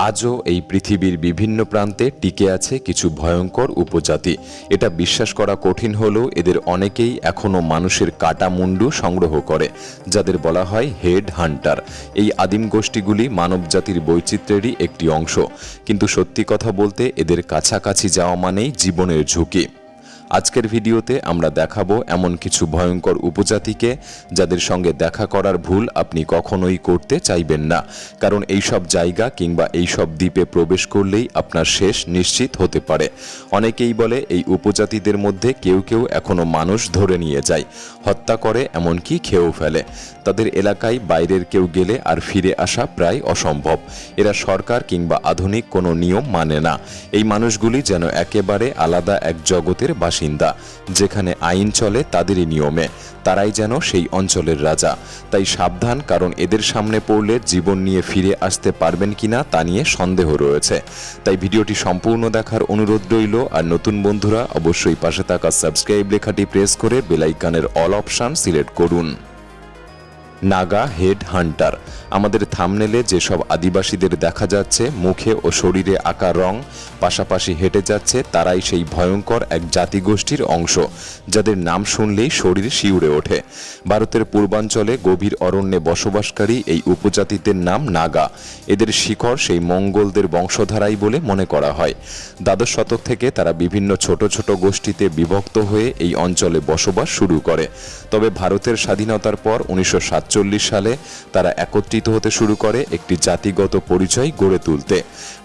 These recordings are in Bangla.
আজও এই পৃথিবীর বিভিন্ন প্রান্তে টিকে আছে কিছু ভয়ঙ্কর উপজাতি। এটা বিশ্বাস করা কঠিন হলেও এদের অনেকেই এখনও মানুষের কাটা মুন্ডু সংগ্রহ করে, যাদের বলা হয় হেড হান্টার। এই আদিম গোষ্ঠীগুলি মানবজাতির বৈচিত্র্যেরই একটি অংশ, কিন্তু সত্যি কথা বলতে এদের কাছাকাছি যাওয়া মানেই জীবনের ঝুঁকি। আজকের ভিডিওতে আমরা দেখাবো এমন কিছু ভয়ঙ্কর উপজাতিকে যাদের সঙ্গে দেখা করার ভুল আপনি কখনোই করতে চাইবেন না, কারণ এইসব জায়গা কিংবা এইসব দ্বীপে প্রবেশ করলেই আপনার শেষ নিশ্চিত হতে পারে। অনেকেই বলে এই উপজাতিদের মধ্যে কেউ কেউ এখনো মানুষ ধরে নিয়ে যায়, হত্যা করে, এমনকি খেয়েও ফেলে। তাদের এলাকায় বাইরের কেউ গেলে আর ফিরে আসা প্রায় অসম্ভব। এরা সরকার কিংবা আধুনিক কোনো নিয়ম মানে না। এই মানুষগুলি যেন একেবারে আলাদা এক জগতের বাসিন্দা, যেখানে আইন চলে তাদেরই নিয়মে। তারাই যেন সেই অঞ্চলের রাজা। তাই সাবধান, কারণ এদের সামনে পড়লে জীবন নিয়ে ফিরে আসতে পারবেন কিনা তা নিয়ে সন্দেহ রয়েছে। তাই ভিডিওটি সম্পূর্ণ দেখার অনুরোধ রইল। আর নতুন বন্ধুরা অবশ্যই পাশে থাকা সাবস্ক্রাইব লেখাটি প্রেস করে বেল আইকনের অল অপশন সিলেক্ট করুন। Naga head Hunter. আমাদের থাম্বনেলে যেসব আদিবাসীদের দেখা যাচ্ছে মুখে ও শরীরে আঁকা রং পাশাপাশি হেঁটে যাচ্ছে, তারাই সেই ভয়ঙ্কর এক জাতিগোষ্ঠীর অংশ, যাদের নাম শুনলেই শরীর শিউরে ওঠে। ভারতের পূর্বাঞ্চলে গভীর অরণ্যে বসবাসকারী এই উপজাতিদের নাম নাগা। এদের শিকড় সেই মঙ্গলদের বংশধারাই বলে মনে করা হয়। দ্বাদশ শতক থেকে তারা বিভিন্ন ছোট ছোট গোষ্ঠীতে বিভক্ত হয়ে এই অঞ্চলে বসবাস শুরু করে। তবে ভারতের স্বাধীনতার পর 1947 সালে তারা একত্রিত হতে শুরু করে একটি জাতিগত পরিচয় গড়ে তুলতে।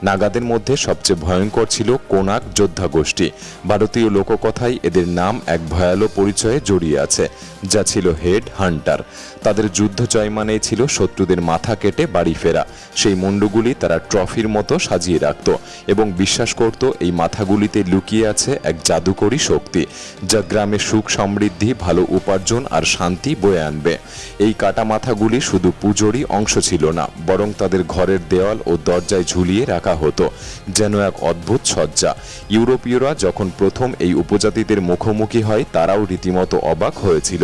নাগাদের মধ্যে সবচেয়ে ভয়ঙ্কর ছিল কোনাক যোদ্ধা গোষ্ঠী। ভারতীয় লোককথায় এদের নাম এক ভয়ালো পরিচয়ে জড়িয়ে আছে, যা ছিল হেড হান্টার। তাদের যুদ্ধ জয় মানেই ছিল শত্রুদের মাথা কেটে বাড়ি ফেরা। সেই মুন্ডুগুলি তারা ট্রফির মতো সাজিয়ে রাখত এবং বিশ্বাস করত এই মাথাগুলিতে লুকিয়ে আছে এক জাদুকরী শক্তি, যা গ্রামে সুখ সমৃদ্ধি, ভালো উপার্জন আর শান্তি বয়ে আনবে। এই কাটা মাথাগুলি শুধু পুজোরই অংশ ছিল না, বরং তাদের ঘরের দেওয়াল ও দরজায় ঝুলিয়ে রাখা হতো, যেন এক অদ্ভুত সজ্জা। ইউরোপীয়রা যখন প্রথম এই উপজাতিদের মুখোমুখি হয়, তারাও রীতিমতো অবাক হয়েছিল।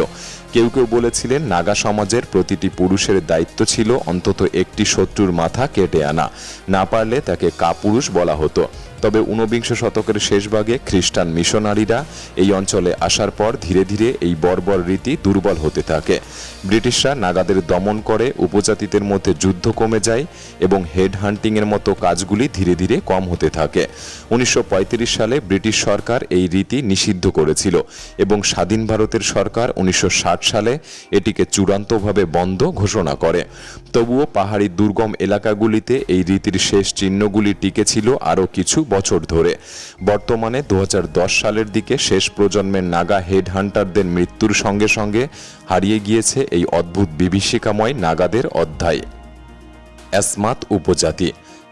কেউ কেউ বলেছিলেন নাগা সমাজের প্রতিটি পুরুষের দায়িত্ব ছিল অন্তত একটি শত্রুর মাথা কেটে আনা, না পারলে তাকে কাপুরুষ বলা হতো। তবে 19বিংশ শতকের শেষভাগে খ্রিস্টান মিশনারিরা এই অঞ্চলে আসার পর ধীরে ধীরে এই বর্বর রীতি দুর্বল হতে থাকে। ব্রিটিশরা নাগাদের দমন করে, উপজাতিদের মধ্যে যুদ্ধ কমে যায় এবং হেড হান্টিংয়ের মতো কাজগুলি ধীরে ধীরে কম হতে থাকে। 1935 সালে ব্রিটিশ সরকার এই রীতি নিষিদ্ধ করেছিল এবং স্বাধীন ভারতের সরকার 1960 সালে এটিকে চূড়ান্তভাবে বন্ধ ঘোষণা করে। তবুও পাহাড়ি দুর্গম এলাকাগুলিতে এই রীতির শেষ চিহ্নগুলি টিকেছিল আরও কিছু বছর ধরে। বর্তমানে 2010 সালের দিকে শেষ প্রজন্মের নাগা হেড হান্টারদের মৃত্যুর সঙ্গে সঙ্গে হারিয়ে গিয়েছে এই অদ্ভুত বিভীষিকাময় নাগাদের অধ্যায়। অ্যাসমাত উপজাতি।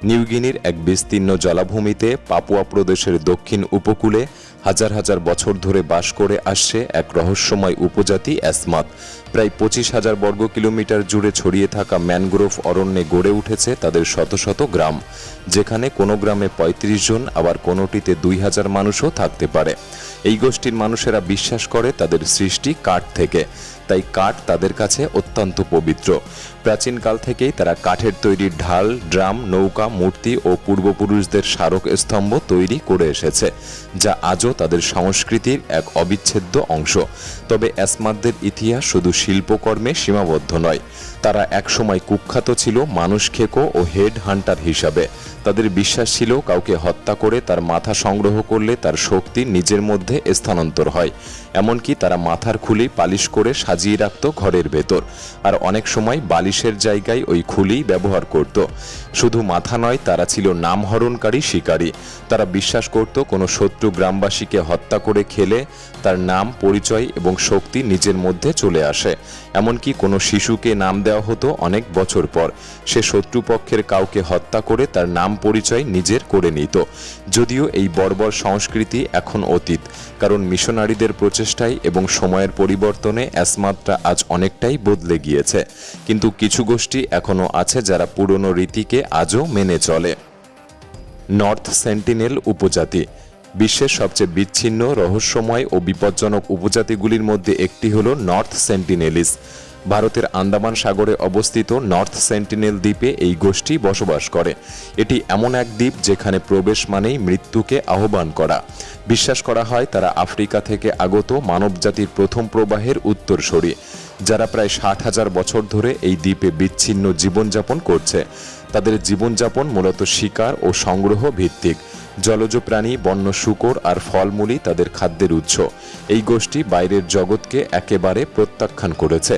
নিউগিনির এক বিস্তীর্ণ জলাভূমিতে পাপুয়া প্রদেশের দক্ষিণ উপকূলে হাজার হাজার বছর ধরে বাস করে আসছে এক রহস্যময় উপজাতি অ্যাসমাত। প্রায় 25,000 বর্গ কিলোমিটার জুড়ে ছড়িয়ে থাকা ম্যানগ্রোভ অরণ্যে গড়ে উঠেছে তাদের শত শত গ্রাম, যেখানে কোনো গ্রামে 35 জন, আবার কোনোটিতে 2000 মানুষও থাকতে পারে। এই গোষ্ঠীর মানুষেরা বিশ্বাস করে তাদের সৃষ্টি কাঠ থেকে, তাই কাঠ তাদের কাছে অত্যন্ত পবিত্র। প্রাচীনকাল থেকেই তারা কাঠের তৈরি ঢাল, ড্রাম, নৌকা, মূর্তি ও পূর্বপুরুষদের স্মারক স্তম্ভ তৈরি করে এসেছে, যা আজও তাদের সংস্কৃতির এক অবিচ্ছেদ্য অংশ। তবে অ্যাসমাতদের ইতিহাস শুধু শিল্পকর্মে সীমাবদ্ধ নয়। তারা একসময় কুখ্যাত ছিল মানুষ খেকো ও হেড হান্টার হিসাবে। তাদের বিশ্বাস ছিল কাউকে হত্যা করে তার মাথা সংগ্রহ করলে তার শক্তি নিজের মধ্যে স্থানান্তর হয়। এমনকি তারা মাথার খুলি পালিশ করে সাজিয়ে রাখত ঘরের ভেতর, আর অনেক সময় বালিশের জায়গায় ওই খুলি ব্যবহার করত। শুধু মাথা নয়, তারা ছিল নামহরণকারী শিকারী। তারা বিশ্বাস করত কোনো শত্রু গ্রামবাসীকে হত্যা করে খেলে তার নাম, পরিচয় এবং শক্তি নিজের মধ্যে চলে আসে। এমনকি কোনো শিশুকে নাম দেওয়া হতো অনেক বছর পর, সে শত্রুপক্ষের কাউকে হত্যা করে তার নাম পরিচয় নিজের করে নিত। যদিও এই বর্বর সংস্কৃতি এখন অতীত, কারণ মিশনারিদের প্রচেষ্টায় এবং সময়ের পরিবর্তনে অ্যাসমাতরা আজ অনেকটাই বদলে গিয়েছে, কিন্তু কিছু গোষ্ঠী এখনও আছে যারা পুরনো রীতিকে আজও মেনে চলে। নর্থ সেন্টিনেল উপজাতি। বিশ্বের সবচেয়ে বিচ্ছিন্ন, রহস্যময় ও বিপজ্জনক উপজাতিগুলির মধ্যে একটি হল নর্থ সেন্টিনেলিস। ভারতের আন্দামান সাগরে অবস্থিত নর্থ সেন্টিনেল দ্বীপে এই গোষ্ঠী বসবাস করে। এটি এমন এক দ্বীপ যেখানে প্রবেশ মানেই মৃত্যুকে আহ্বান করা। বিশ্বাস করা হয় তারা আফ্রিকা থেকে আগত মানবজাতির প্রথম প্রবাহের উত্তরসূরি, যারা প্রায় 60,000 বছর ধরে এই দ্বীপে বিচ্ছিন্ন জীবনযাপন করছে। তাদের জীবনযাপন মূলত শিকার ও সংগ্রহ ভিত্তিক। জলজ প্রাণী, বন্য শূকর আর ফলমূলই তাদের খাদ্যের উৎস। এই গোষ্ঠী বাইরের জগৎকে একেবারে প্রত্যাখ্যান করেছে।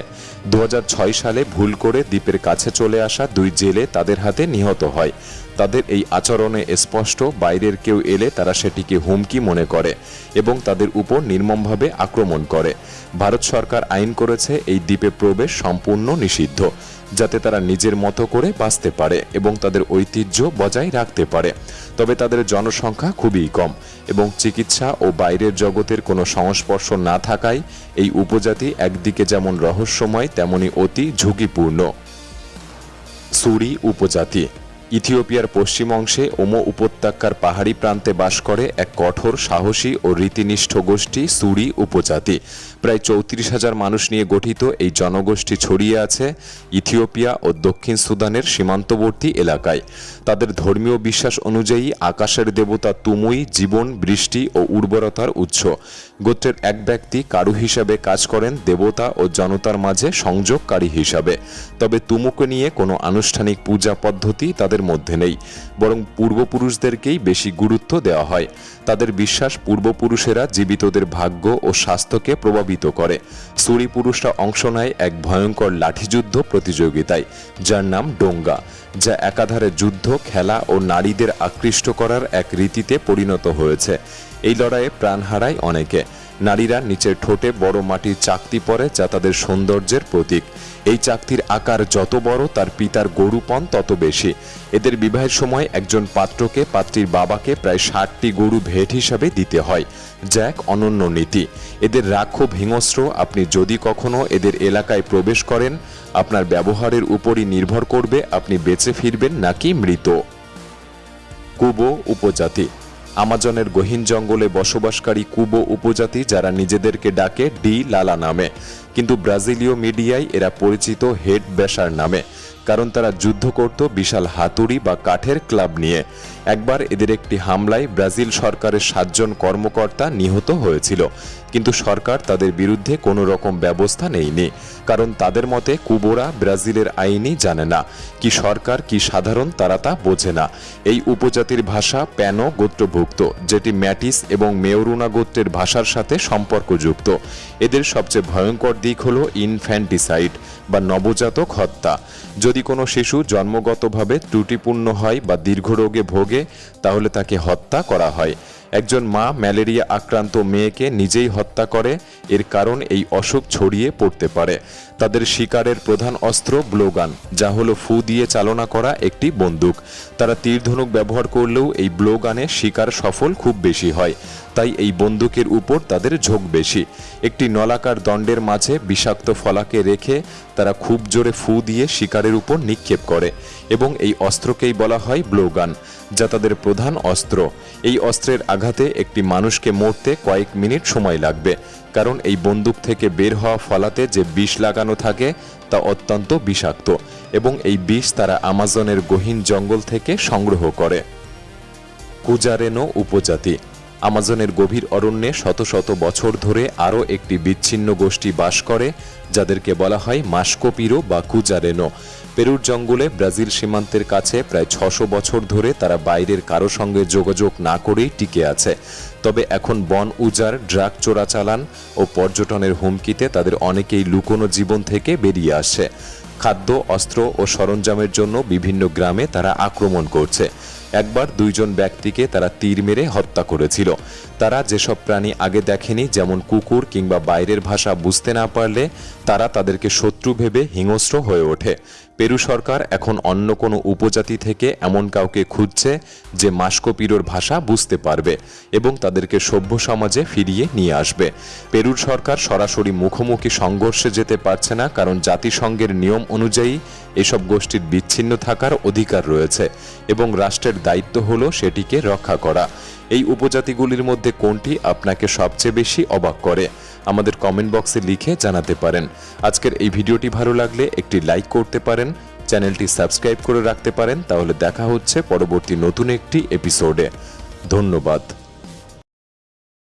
2006 সালে ভুল করে দ্বীপের কাছে চলে আসা 2 জেলে তাদের হাতে নিহত হয়। তাদের এই আচরণে স্পষ্ট, বাইরের কেউ এলে তারা সেটিকে হুমকি মনে করে এবং তাদের উপর নির্মমভাবে আক্রমণ করে। ভারত সরকার আইন করেছে এই দ্বীপে প্রবেশ সম্পূর্ণ নিষিদ্ধ, যাতে তারা নিজের মতো করে বাঁচতে পারে এবং তাদের ঐতিহ্য বজায় রাখতে পারে। তবে তাদের জনসংখ্যা খুবই কম এবং চিকিৎসা ও বাইরের জগতের কোনো সংস্পর্শ না থাকায় এই উপজাতি একদিকে যেমন রহস্যময় তেমনি অতি ঝুঁকিপূর্ণ। সুরি উপজাতি ইথিওপিয়ার পশ্চিম অংশে ওমো উপত্যকার পাহাড়ি প্রান্তে বাস করে এক কঠোর, সাহসী ও রীতিনিষ্ঠ গোষ্ঠী সুরি উপজাতি। প্রায় 34,000 মানুষ নিয়ে গঠিত এই জনগোষ্ঠী ছড়িয়ে আছে ইথিওপিয়া ও দক্ষিণ সুদানের সীমান্তবর্তী এলাকায়। তাদের ধর্মীয় বিশ্বাস অনুযায়ী আকাশের দেবতা তুমুই জীবন, বৃষ্টি ও উর্বরতার উৎস। গোত্রের এক ব্যক্তি কারু হিসাবে কাজ করেন দেবতা ও জনতার মাঝে সংযোগকারী হিসাবে। তবে তুমুকে নিয়ে কোনো আনুষ্ঠানিক পূজা পদ্ধতি তাদের মধ্যে নেই, বরং পূর্বপুরুষদেরকেই বেশি গুরুত্ব দেওয়া হয়। তাদের বিশ্বাস পূর্বপুরুষেরা জীবিতদের ভাগ্য ও স্বাস্থ্যকে প্রভাবিত করে। সুরি পুরুষরা অংশ নেয় এক ভয়ঙ্কর লাঠিযুদ্ধ প্রতিযোগিতায়, যার নাম ডোঙ্গা, যা একাধারে যুদ্ধ, খেলা ও নারীদের আকৃষ্ট করার এক রীতিতে পরিণত হয়েছে। এই লড়াইয়ে প্রাণ হারায় অনেকে। নারীরা নিচের ঠোঁটে বড় মাটির চাকতি পরে, যা তাদের সৌন্দর্যের প্রতীক। এই চাকতির আকার যত বড়, তার পিতার গরুপণ তত বেশি। এদের বিবাহের সময় একজন পাত্রকে পাত্রীর বাবাকে প্রায় 60টি গরু ভেট হিসাবে দিতে হয়, যা এক অনন্য নীতি। এদের রাগ খুব হিংস্র। আপনি যদি কখনো এদের এলাকায় প্রবেশ করেন, আপনার ব্যবহারের উপরই নির্ভর করবে আপনি বেঁচে ফিরবেন নাকি মৃত। কুবো উপজাতি আমাজনের গহীন জঙ্গলে বসবাসকারী কুবো উপজাতি, যারা নিজেদেরকে ডাকে ডি লালা নামে, কিন্তু ব্রাজিলীয় মিডিয়ায় এরা পরিচিত হেড ব্যাশার নামে, কারণ তারা যুদ্ধ করত বিশাল হাতুড়ি বা কাঠের ক্লাব নিয়ে। একবার এদের একটি হামলায় ব্রাজিল সরকারের 7 জন কর্মকর্তা নিহত হয়েছিল, কিন্তু সরকার তাদের বিরুদ্ধে কোনো রকম ব্যবস্থা নেয়নি, কারণ তাদের মতে কুবোরা ব্রাজিলের আইনই জানে না, কি সরকার কি সাধারণ তারা তা বোঝে না। এই উপজাতির ভাষা প্যানো গোত্রভুক্ত, যেটি ম্যাটিস এবং মেয়রুনা গোত্রের ভাষার সাথে সম্পর্কযুক্ত। এদের সবচেয়ে ভয়ঙ্কর দিক হল ইনফ্যান্টিসাইড বা নবজাতক হত্যা। যদি কোনো শিশু জন্মগতভাবে ত্রুটিপূর্ণ হয় বা দীর্ঘ রোগে ভোগে, তাহলে তাকে হত্যা করা হয়। একজন মা ম্যালেরিয়া আক্রান্ত মেয়েকে নিজেই হত্যা করে, এর কারণ এই অসুখ ছড়িয়ে পড়তে পারে। তাদের শিকারের প্রধান অস্ত্র ব্লোগান, যা হলো ফু দিয়ে চালনা করা একটি বন্দুক। তারা তীরধনুক ব্যবহার করলেও এই ব্লোগানে শিকার সফল খুব বেশি হয়, তাই এই বন্দুকের উপর তাদের ঝোঁক বেশি। একটি নলাকার দণ্ডের মাঝে বিষাক্ত ফলাকে রেখে তারা খুব জোরে ফু দিয়ে শিকারের উপর নিক্ষেপ করে এবং এই অস্ত্রকেই বলা হয় ব্লোগান, যা তাদের প্রধান অস্ত্র। এই অস্ত্রের আঘাতে একটি মানুষকে মরতে কয়েক মিনিট সময় লাগবে, কারণ এই বন্দুক থেকে বের হওয়া ফলাতে যে বিষ লাগানো থাকে তা অত্যন্ত বিষাক্ত এবং এই বিষ তারা আমাজনের গহীন জঙ্গল থেকে সংগ্রহ করে। কুজারেনো উপজাতি আমাজনের গভীর অরণ্যে শত শত বছর ধরে আরও একটি বিচ্ছিন্ন গোষ্ঠী বাস করে, যাদেরকে বলা হয় মাস্কোপিরো বা কুজারেনো। পেরুর জঙ্গলে ব্রাজিল সীমান্তের কাছে প্রায় 600 বছর ধরে তারা বাইরের কারো সঙ্গে যোগাযোগ না করেই টিকে আছে। তবে এখন বন উজাড়, ড্রাগ চোরাচালান ও পর্যটনের হুমকিতে তাদের অনেকেই লুকোনো জীবন থেকে বেরিয়ে আসছে। খাদ্য, অস্ত্র ও সরঞ্জামের জন্য বিভিন্ন গ্রামে তারা আক্রমণ করছে। একবার 2 জন ব্যক্তিকে তারা তীর মেরে হত্যা করেছিল। তারা যেসব প্রাণী আগে দেখেনি, যেমন কুকুর কিংবা বাইরের ভাষা বুঝতে না পারলে তারা তাদেরকে শত্রু ভেবে হিংস্র হয়ে ওঠে। পেরু সরকার এখন অন্য কোনো উপজাতি থেকে এমন কাউকে খুঁজছে যে মাস্কোপিরোর ভাষা বুঝতে পারবে এবং তাদেরকে সভ্য সমাজে ফিরিয়ে নিয়ে আসবে। পেরুর সরকার সরাসরি মুখোমুখি সংঘর্ষে যেতে পারছে না, কারণ জাতিসংঘের নিয়ম অনুযায়ী এসব গোষ্ঠীর বিচ্ছিন্ন থাকার অধিকার রয়েছে এবং রাষ্ট্রের দায়িত্ব হলো সেটিকে রক্ষা করা। এই উপজাতিগুলির মধ্যে কোনটি আপনাকে সবচেয়ে বেশি অবাক করে? আমাদের কমেন্ট বক্সে লিখে জানাতে পারেন। আজকের এই ভিডিওটি ভালো লাগলে একটি লাইক করতে পারেন, চ্যানেলটি সাবস্ক্রাইব করে রাখতে পারেন। তাহলে দেখা হচ্ছে পরবর্তী নতুন একটি এপিসোডে। ধন্যবাদ।